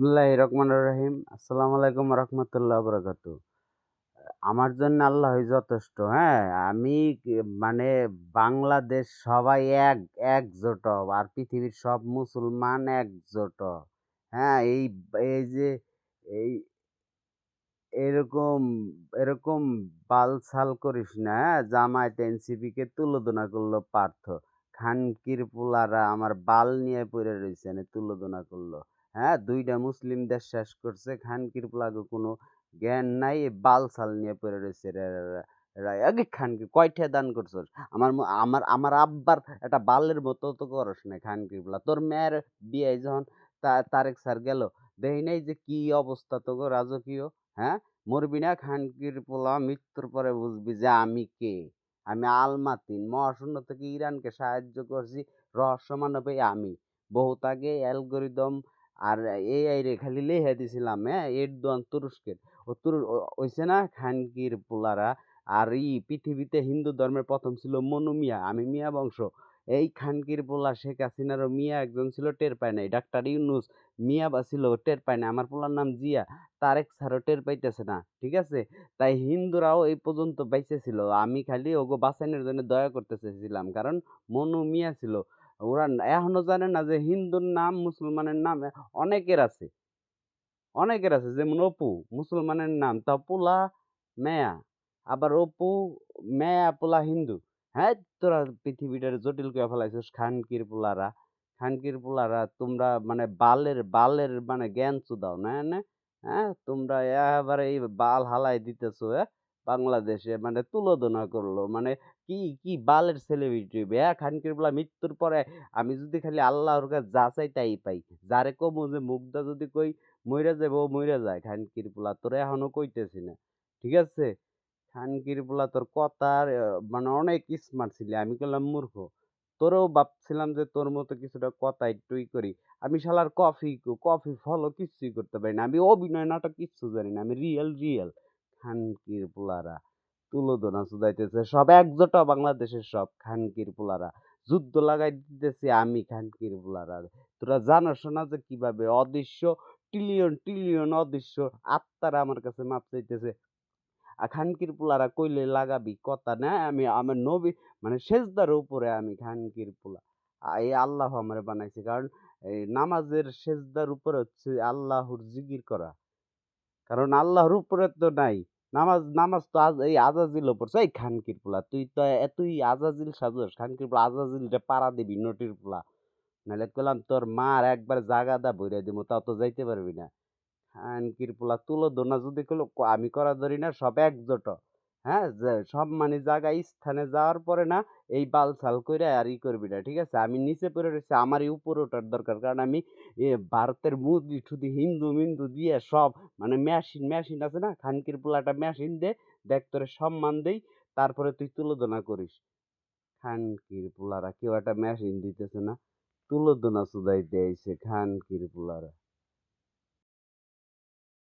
বিসমিল্লাহির রহমানির রহিম। আসসালামু আলাইকুম ওয়া রাহমাতুল্লাহি ওয়া বারাকাতুহু। আমার জন্য আল্লাহই যথেষ্ট, হ্যাঁ? আমি মানে বাংলাদেশ সবাই একজোট হও। আর পৃথিবীর সব মুসলমান একজোট হও। হ্যাঁ? এই যে এই এরকম এরকম বালছাল করিস না, হ্যাঁ? জামায়াত এনসিপিকে তুলোধনা করল পার্থ। খানকির পুলারা আমার বাল নিয়ে পইড়া রইছে তুলোধনা করল। হ্যাঁ? ২ টা মুসলিম দেশ শেষ করছে। খানকির পুলাগো কোনো জ্ঞান নাই। এই বালছাল নিয়ে পইড়া রইছে। আগে খানকি কয়টা দান করছস? আমার আব্বার একটা বালের মতো তো করস নাই খানকির পুলা। তোর মেয়ের বিয়ায় যখন তারেক স্যার গেল, দেখি নাই যে কি অবস্থা তোগো রাজকীয়? হ্যাঁ? মরবি না খানকির পোলা, মৃত্যুর পরে বুঝবি যে আমি কে। আমি আল-মাতিন। মহাশূন্য থেকে ইরানকে সাহায্য করছি, রহস্য মানবে আমি। বহুত আগে অ্যালগরিদম আর এআই রে খালি লিখে দিছিলাম, হ্যাঁ? এরদোয়ান তুরস্কের। হইছে না খানকির পোলারা। আর পৃথিবীতে হিন্দু ধর্মের ১ম ছিল মনু মিয়া। আমি মিয়া বংশ। এই খানকির পোলা শেখ হাসিনারও মিয়া একজন ছিল, টের পায় নাই। ডাক্তার ইউনূস মিয়া ছিল, টের পায় নাই। আমার পোলার নাম জিয়া। তারেক স্যারও টের পাইতেছে না। ঠিক আছে? তাই হিন্দুরাও এই পর্যন্ত বাইচা ছিল। আমি খালি ওগো বাঁচানোর জন্য দয়া করতে চেয়েছিলাম। কারণ মনু মিয়া ছিল। ওরা এখনো জানে না যে হিন্দুর নাম মুসলমানের নাম অনেকের আছে। অনেকের আছে। যেমন অপু মুসলমানের নাম, তাও পোলা মেয়া। আবার অপু, মেয়া, পোলা হিন্দু। হ্যাঁ? তোরা পৃথিবীটারে জটিল করে ফেলাইছস খানকির পোলারা। খানকির পোলারা তোমরা মানে বালের বালের মানে জ্ঞান চুদাও না? হ্যাঁ? তোমরা একেবারে এই বাল হালাই দিতেছো, বাংলাদেশে মানে তুলোধনা করলো। মানে কি বালের সেলিব্রিটি খানকির পোলা মৃত্যুর পরে আমি যদি খালি আল্লাহর কাছে যা চাই তাই পাই। যারে কমু যে মুগ্ধা যদি কই মইরা যাইব, ও মইরা যায় খানকির পোলা। তোরে এখনো কইতেছি না। ঠিক আছে? খানকির পোলা তোর কথার মানে অনেক স্মার্ট ছিলি। আমি কইলাম মূর্খ। তোরেও ভাবছিলাম যে তোর মতো কিছুটা কথা একটু করি। আমি শালার কফি ফলো কিচ্ছুই করতে পারি না। আমি অভিনয় নাটক কিচ্ছু জানি না। আমি রিয়েল। খানকির পোলারা তুলোধনা চুদাইতেছে। সব একজোট হ বাংলাদেশের সব খানকির পোলারা। যুদ্ধ লাগাই দিতেছি আমি খানকির পোলারা। তোরা জানোস না যে কিভাবে অদৃশ্য ট্রিলিয়ন অদৃশ্য আত্মারা আমার কাছে মাপ চাইতেছে। খানকির পোলারা কইলে লাগাবি কথা না আমার নবী মানে সেজদার উপরে আমি খানকির পোলা। এই আল্লাহ আমারে বানাইছে। কারণ এই নামাজের সেজদার উপরে হচ্ছে আল্লাহর জিকির করা। কারণ আল্লাহর উপরে তো নাই। নামাজ তো এই আজাজিলও পড়ছে। এই খানকির পোলা তুই আজাজিল সাজস। খানকির পোলা আজাজিলরে পাড়া দিবি নটির পোলা। নাইলে কইলাম তোর মার একবার জাগাদা ভইরা দিমু তাও তো যাইতে পারবি না। খানকির পোলা তুলোধনা যদি কইলো আমি করা ধরি না সব একজোট হ। হ্যাঁ? যে সম্মানী জায়গায় স্থানে যাওয়ার পরে না এই বালছাল কইরা আর করবি না। ঠিক আছে? আমি নিচে পইড়া রইছি আমারই উপরে ওঠার দরকার। কারণ আমি ভারতের মুদি-টুদি হিন্দু-মিন্দু দিয়ে সব মানে মেশিন আছে না? খানকির পোলাটা মেশিন দে, দেখ তোরে সম্মান দেই, তারপরে তুই তুলোধনা করিস। খানকির পোলারা কেউ একটা মেশিন দিতেছে না? তুলোধনা চুদাইতে আইছে খানকির পোলারা।